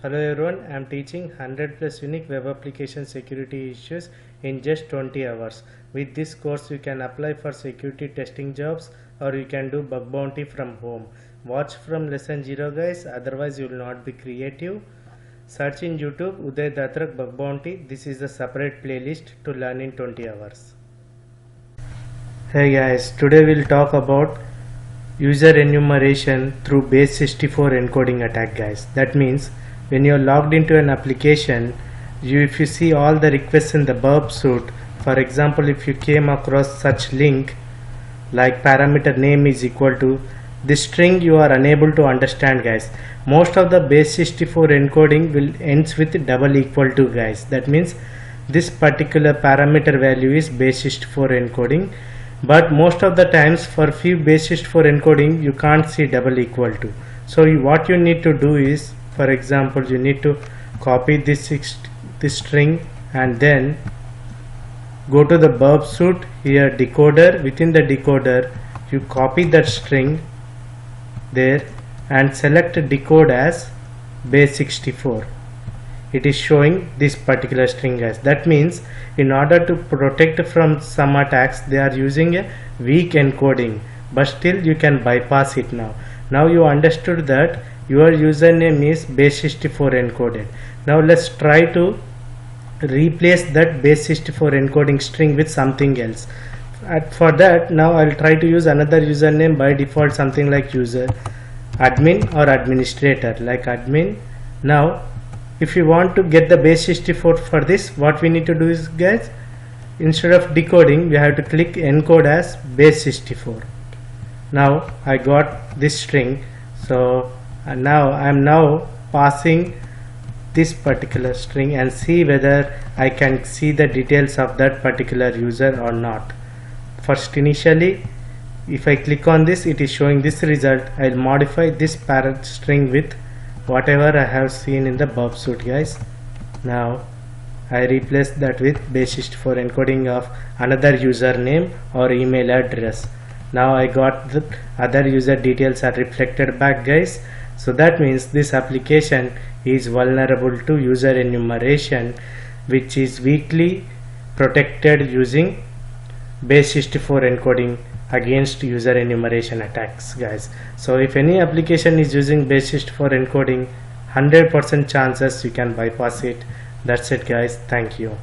Hello everyone, I am teaching 100 plus unique web application security issues in just 20 hours. With this course you can apply for security testing jobs or you can do bug bounty from home. Watch from lesson 0 guys, otherwise you will not be creative. Search in YouTube Uday Datrak bug bounty. This is a separate playlist to learn in 20 hours. Hey guys, today we'll talk about user enumeration through base 64 encoding attack guys. That means when you are logged into an application, if you see all the requests in the burp suite, for example if you came across such link like parameter name is equal to this string, you are unable to understand guys. Most of the base 64 encoding will ends with double equal to guys. That means this particular parameter value is base 64 encoding, but most of the times for few base 64 encoding you can't see double equal to. So what you need to do is, for example, you need to copy this string and then go to the burp suite, here decoder, within the decoder you copy that string there and select decode as base 64. It is showing this particular string guys. That means in order to protect from some attacks they are using a weak encoding, but still you can bypass it now. Now you understood that your username is base 64 encoded. Now let's try to replace that base 64 encoding string with something else. For that, now I'll try to use another username, by default something like user admin or administrator, like admin. Now if you want to get the base 64 for this, what we need to do is guys, instead of decoding we have to click encode as base 64. Now I got this string, so now I am now passing this particular string and see whether I can see the details of that particular user or not. First, initially if I click on this, it is showing this result. I will modify this parent string with whatever I have seen in the burp suite guys. Now I replace that with base 64 encoding of another username or email address. Now I got the other user details are reflected back guys. So that means this application is vulnerable to user enumeration, which is weakly protected using base 64 encoding against user enumeration attacks guys. So if any application is using base 64 encoding, 100% chances you can bypass it. That's it guys. Thank you.